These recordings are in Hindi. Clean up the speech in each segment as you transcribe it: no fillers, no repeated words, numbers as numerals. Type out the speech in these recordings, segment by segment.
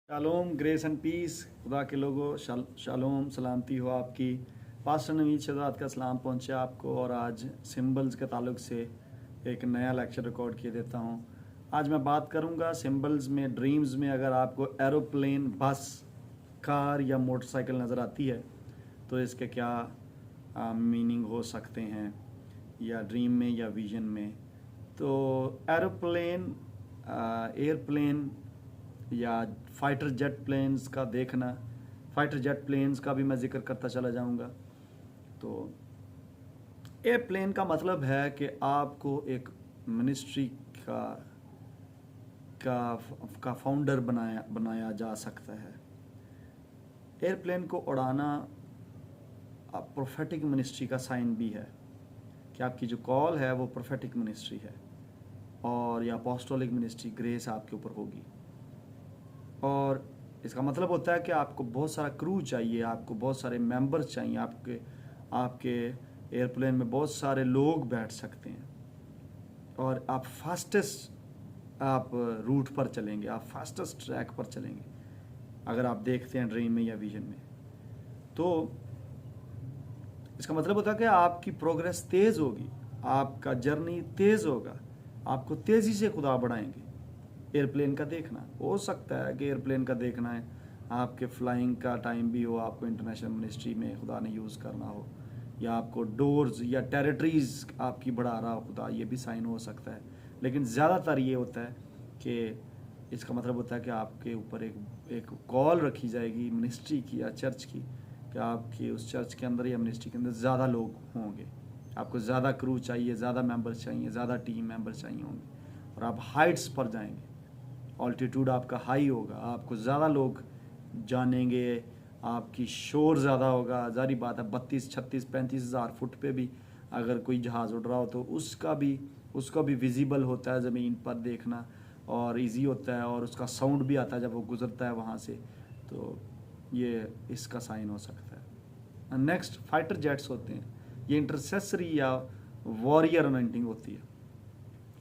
शालोम, ग्रेस एंड पीस, खुदा के लोगों, शालोम, सलामती हो आपकी। पास्टर नवीद शहजाद का सलाम पहुंचे आपको। और आज सिंबल्स के ताल्लुक से एक नया लेक्चर रिकॉर्ड किए देता हूं। आज मैं बात करूंगा सिंबल्स में, ड्रीम्स में अगर आपको एरोप्लेन, बस, कार या मोटरसाइकिल नज़र आती है तो इसके क्या मीनिंग हो सकते हैं, या ड्रीम में या विजन में। तो एरोप्लेन, एयरप्लेन या फाइटर जेट प्लेन्स का देखना, फाइटर जेट प्लेन्स का भी मैं जिक्र करता चला जाऊंगा। तो एयरप्लेन का मतलब है कि आपको एक मिनिस्ट्री का फाउंडर बनाया जा सकता है। एयरप्लेन को उड़ाना प्रोफेटिक मिनिस्ट्री का साइन भी है कि आपकी जो कॉल है वो प्रोफेटिक मिनिस्ट्री है, और या अपोस्टोलिक मिनिस्ट्री, ग्रेस आपके ऊपर होगी। और इसका मतलब होता है कि आपको बहुत सारा क्रू चाहिए, आपको बहुत सारे मेंबर्स चाहिए, आपके एयरप्लेन में बहुत सारे लोग बैठ सकते हैं, और आप फास्टेस्ट रूट पर चलेंगे, आप फास्टेस्ट ट्रैक पर चलेंगे अगर आप देखते हैं ड्रीम में या विजन में। तो इसका मतलब होता है कि आपकी प्रोग्रेस तेज़ होगी, आपका जर्नी तेज़ होगा, आपको तेज़ी से खुदा बढ़ाएंगे। एयरप्लेन का देखना हो सकता है कि एयरप्लेन का देखना है आपके फ्लाइंग का टाइम भी हो, आपको इंटरनेशनल मिनिस्ट्री में खुदा ने यूज़ करना हो, या आपको डोर्स या टेरिटरीज आपकी बढ़ा रहा हो खुदा, ये भी साइन हो सकता है। लेकिन ज़्यादातर ये होता है कि इसका मतलब होता है कि आपके ऊपर एक कॉल रखी जाएगी मिनिस्ट्री की या चर्च की, कि आपकी उस चर्च के अंदर या मिनिस्ट्री के अंदर ज़्यादा लोग होंगे, आपको ज़्यादा क्रू चाहिए, ज़्यादा मेंबर्स चाहिए, ज़्यादा टीम मेंबर्स चाहिए होंगे, और आप हाइट्स पर जाएंगे, ऑल्टीट्यूड आपका हाई होगा, आपको ज़्यादा लोग जानेंगे, आपकी शोर ज़्यादा होगा। जारी बात है 32, 36, 35 हज़ार फुट पे भी अगर कोई जहाज़ उड़ रहा हो तो उसका भी विजिबल होता है ज़मीन पर देखना, और इजी होता है, और उसका साउंड भी आता है जब वो गुजरता है वहाँ से। तो ये इसका साइन हो सकता है। नेक्स्ट फाइटर जेट्स होते हैं, ये इंटरसेसरी या वॉरियर अनंटिंग होती है।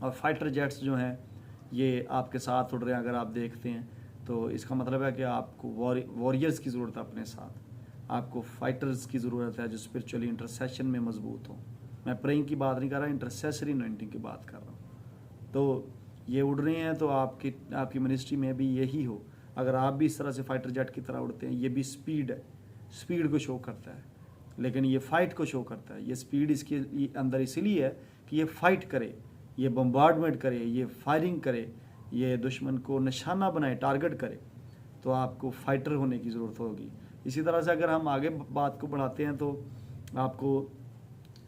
और फाइटर जेट्स जो हैं ये आपके साथ उड़ रहे हैं, अगर आप देखते हैं तो इसका मतलब है कि आपको वॉरियर्स की ज़रूरत है अपने साथ, आपको फाइटर्स की ज़रूरत है जो स्पिरिचुअली इंटरसेशन में मजबूत हो। मैं प्रेइंग की बात नहीं कर रहा, इंटरसेसरी अनॉइंटिंग की बात कर रहा हूँ। तो ये उड़ रहे हैं तो आपकी मिनिस्ट्री में भी यही हो। अगर आप भी इस तरह से फाइटर जेट की तरह उड़ते हैं, ये भी स्पीड है, स्पीड को शो करता है, लेकिन ये फाइट को शो करता है। ये स्पीड इसके अंदर इसीलिए है कि ये फाइट करे, ये बम्बार्डमेंट करे, ये फायरिंग करे, ये दुश्मन को निशाना बनाए, टारगेट करे। तो आपको फाइटर होने की ज़रूरत होगी। इसी तरह से अगर हम आगे बात को बढ़ाते हैं तो आपको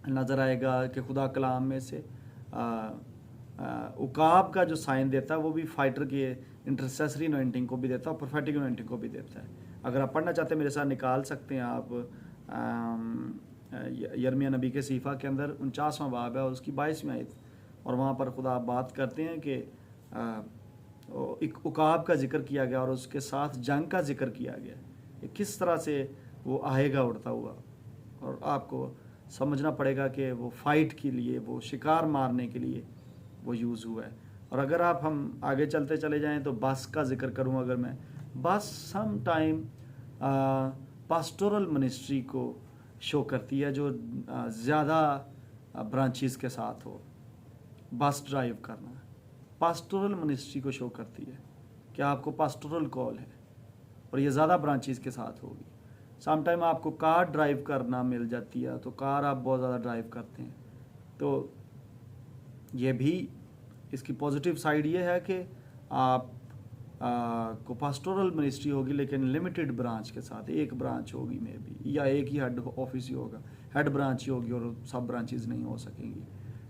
नज़र आएगा कि खुदा कलाम में से उकाब का जो साइन देता है वो भी फाइटर के इंटरसेसरी अनॉइंटिंग को भी देता है और प्रोफेटिक अनॉइंटिंग को भी देता है। अगर आप पढ़ना चाहते हैं मेरे साथ निकाल सकते हैं आप। यर्मिया नबी के सीफ़ा के अंदर 49वां बाब है और उसकी 22वीं आयत, और वहाँ पर खुदा बात करते हैं कि एक उकाब का जिक्र किया गया और उसके साथ जंग का जिक्र किया गया कि किस तरह से वो आएगा उड़ता हुआ। और आपको समझना पड़ेगा कि वो फाइट के लिए, वो शिकार मारने के लिए वो यूज़ हुआ है। और अगर हम आगे चलते चले जाएं तो बस का जिक्र करूं, अगर मैं बस सम टाइम पास्टोरल मिनिस्ट्री को शो करती है, जो ज़्यादा ब्रांचेस के साथ हो। बस ड्राइव करना पास्टोरल मिनिस्ट्री को शो करती है कि आपको पास्टोरल कॉल है, और ये ज़्यादा ब्रांचेस के साथ होगी। सम टाइम आपको कार ड्राइव करना मिल जाती है, तो कार आप बहुत ज़्यादा ड्राइव करते हैं, तो ये भी इसकी पॉजिटिव साइड ये है कि आप को पास्टोरल मिनिस्ट्री होगी, लेकिन लिमिटेड ब्रांच के साथ, एक ब्रांच होगी मे बी, या एक ही हेड ऑफिस ही होगा, हेड ब्रांच ही होगी और सब ब्रांचेज नहीं हो सकेंगी।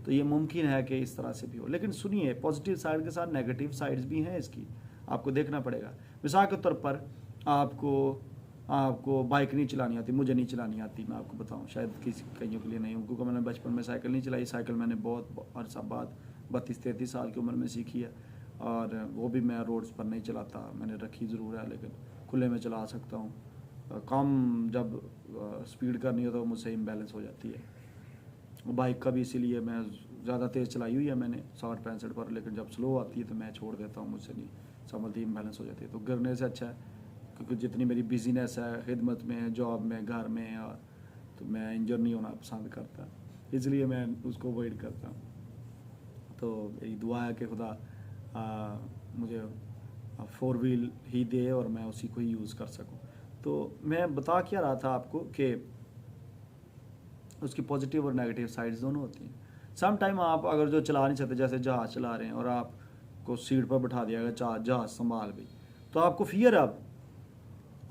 तो ये मुमकिन है कि इस तरह से भी हो। लेकिन सुनिए, पॉजिटिव साइड के साथ नेगेटिव साइड्स भी हैं इसकी, आपको देखना पड़ेगा। मिसाल के तौर पर आपको बाइक नहीं चलानी आती, मुझे नहीं चलानी आती, मैं आपको बताऊं, शायद किसी कईयों के लिए नहीं हो, क्योंकि मैंने बचपन में साइकिल नहीं चलाई। साइकिल मैंने बहुत अरसा बाद 32-33 साल की उम्र में सीखी है, और वो भी मैं रोड्स पर नहीं चलाता, मैंने रखी ज़रूर है, लेकिन खुले में चला सकता हूँ। कम जब स्पीड करनी हो तो मुझसे इम्बैलेंस हो जाती है। बाइक का भी इसीलिए मैं ज़्यादा तेज़ चलाई हुई है मैंने 60-65 पर, लेकिन जब स्लो आती है तो मैं छोड़ देता हूँ, मुझसे नहीं समझती इम्बैलेंस हो जाती है। तो गिरने से अच्छा है, क्योंकि जितनी मेरी बिजीनेस है खिदमत में, जॉब में, घर में, और तो मैं इंजर नहीं होना पसंद करता, इसलिए मैं उसको अवॉइड करता हूँ। तो मेरी दुआ है कि खुदा मुझे 4 व्हील ही दे और मैं उसी को ही यूज़ कर सकूँ। तो मैं बता क्या रहा था आपको कि उसकी पॉजिटिव और नेगेटिव साइड्स दोनों होती हैं। सम टाइम आप अगर जो चला नहीं सकते, जैसे जहाज़ चला रहे हैं और आपको सीट पर बैठा दिया गया, जहाज़ संभाल भी, तो आपको फियर है। अब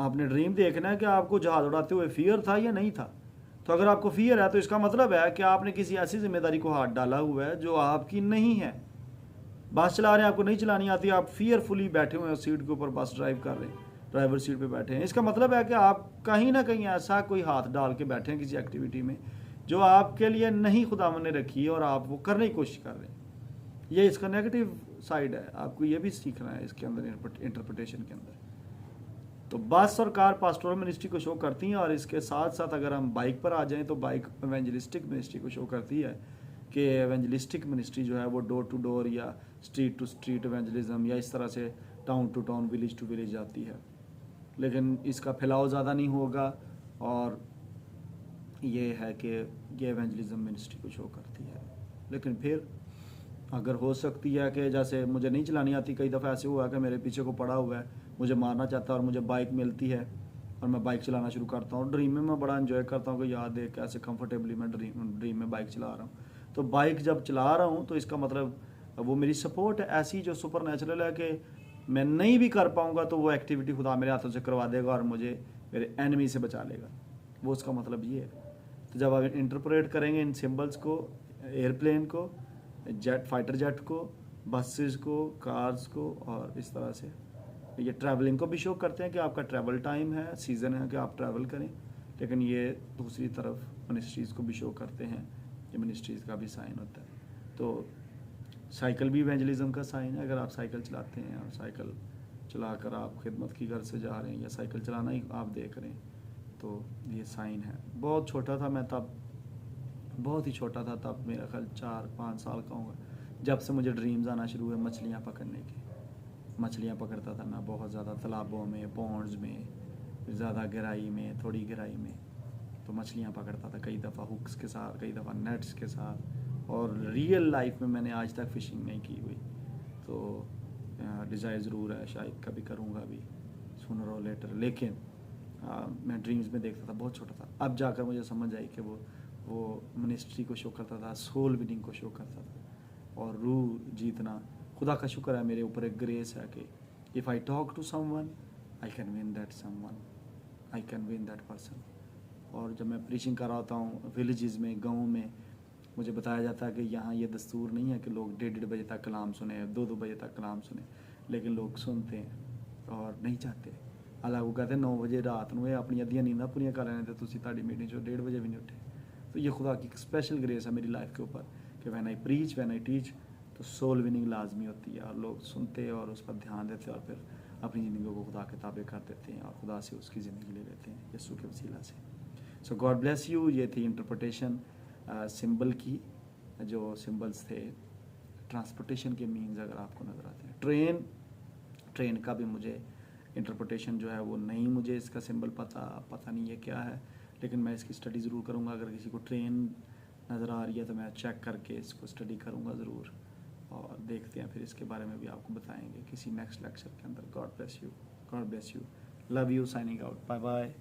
आपने ड्रीम देखना है कि आपको जहाज़ उड़ाते हुए फियर था या नहीं था। तो अगर आपको फियर है तो इसका मतलब है कि आपने किसी ऐसी जिम्मेदारी को हाथ डाला हुआ है जो आपकी नहीं है। बस चला रहे हैं, आपको नहीं चलानी आती, आप फियरफुली बैठे हुए हैं सीट के ऊपर, बस ड्राइव कर रहे हैं, ड्राइवर सीट पे बैठे हैं, इसका मतलब है कि आप कहीं ना कहीं ऐसा कोई हाथ डाल के बैठे हैं किसी एक्टिविटी में जो आपके लिए नहीं खुदा ने रखी है और आप वो करने की कोशिश कर रहे हैं। ये इसका नेगेटिव साइड है, आपको ये भी सीखना है इसके अंदर, इंटरप्रिटेशन के अंदर। तो बस और कार पास्टोरल मिनिस्ट्री को शो करती हैं, और इसके साथ साथ अगर हम बाइक पर आ जाएं तो बाइक एवेंजलिस्टिक मिनिस्ट्री को शो करती है कि एवेंजलिस्टिक मिनिस्ट्री जो है वो डोर टू डोर या स्ट्रीट टू स्ट्रीट एवेंजलिज्म या इस तरह से town to town, village to village जाती है। लेकिन इसका फैलाव ज़्यादा नहीं होगा, और ये है कि ये एवेंजलिज्म मिनिस्ट्री को शो करती है। लेकिन फिर अगर हो सकती है कि जैसे मुझे नहीं चलानी आती, कई दफ़ा ऐसे हुआ कि मेरे पीछे को पड़ा हुआ है, मुझे मारना चाहता है और मुझे बाइक मिलती है और मैं बाइक चलाना शुरू करता हूँ। ड्रीम में मैं बड़ा एंजॉय करता हूँ कि याद देख ऐसे कंफर्टेबली मैं ड्रीम में बाइक चला रहा हूँ। तो बाइक जब चला रहा हूँ तो इसका मतलब वो मेरी सपोर्ट है, ऐसी जो सुपर नेचुरल है कि मैं नहीं भी कर पाऊँगा तो वो एक्टिविटी खुदा मेरे हाथों से करवा देगा और मुझे मेरे एनिमी से बचा लेगा। वो उसका मतलब ये है। तो जब आप इंटरप्रेट करेंगे इन सिंबल्स को, एयरप्लेन को, जेट, फाइटर जेट को, बसेस को, कार्स को, और इस तरह से ये ट्रैवलिंग को भी शो करते हैं कि आपका ट्रैवल टाइम है, सीज़न है कि आप ट्रैवल करें। लेकिन ये दूसरी तरफ मिनिस्ट्रीज़ को भी शो करते हैं, ये मिनिस्ट्रीज़ का भी साइन होता है। तो साइकिल भी इवेंजलिज्म का साइन है। अगर आप साइकिल चलाते हैं और साइकिल चलाकर आप खिदमत की घर से जा रहे हैं या साइकिल चलाना ही आप देख रहे हैं, तो ये साइन है। बहुत छोटा था मैं तब, बहुत ही छोटा था तब, मेरा ख्याल 4-5 साल का होगा, जब से मुझे ड्रीम्स आना शुरू हुए मछलियाँ पकड़ने के। मछलियाँ पकड़ता था मैं बहुत ज़्यादा, तालाबों में, पॉन्ड्स में, ज़्यादा गहराई में, थोड़ी गहराई में, तो मछलियाँ पकड़ता था, कई दफ़ा हुक्स के साथ, कई दफ़ा नेट्स के साथ। और रियल लाइफ में मैंने आज तक फ़िशिंग नहीं की हुई, तो डिज़ायर ज़रूर है, शायद कभी करूँगा भी, सूनर और लेटर। लेकिन मैं ड्रीम्स में देखता था, बहुत छोटा था। अब जाकर मुझे समझ आई कि वो मिनिस्ट्री को शो करता था, सोल विनिंग को शो करता था, और रूह जीतना। खुदा का शुक्र है मेरे ऊपर एक ग्रेस है कि if I talk to someone I can win that someone, I can win that person. और जब मैं प्रीचिंग कर रहा होता हूँ विलेजेस में, गाँव में, मुझे बताया जाता है कि यहाँ ये दस्तूर नहीं है कि लोग 1:30 बजे तक कलाम सुने, 2-2 बजे तक कलाम सुने, लेकिन लोग सुनते हैं और नहीं चाहते। हालांकि वो कहते हैं 9 बजे रात में अपनी अद्धियां नींदां पूरियां कर रहे थे, तुसी ताड़ी मीटिंग जो 1:30 बजे भी नहीं उठे। तो ये खुदा की स्पेशल ग्रेस है मेरी लाइफ के ऊपर कि when I preach, when I teach, तो सोल विनिंग लाजमी होती है, और लोग सुनते हैं और उस पर ध्यान देते हैं और फिर अपनी ज़िंदगी को खुदा के ताबे कर देते हैं और खुदा से उसकी ज़िंदगी ले लेते हैं यीशु के वसीला से। सो गॉड ब्लेस यू। ये थी इंटरप्रिटेशन सिंबल की, जो सिंबल्स थे ट्रांसपोर्टेशन के मीन्स अगर आपको नज़र आते हैं। ट्रेन का भी मुझे इंटरप्रिटेशन जो है वो नहीं, मुझे इसका सिंबल पता नहीं है क्या है, लेकिन मैं इसकी स्टडी ज़रूर करूँगा। अगर किसी को ट्रेन नज़र आ रही है तो मैं चेक करके इसको स्टडी करूँगा ज़रूर, और देखते हैं फिर इसके बारे में भी आपको बताएंगे किसी नेक्स्ट लेक्चर के अंदर। God bless you, God bless you, love you, signing out, bye bye.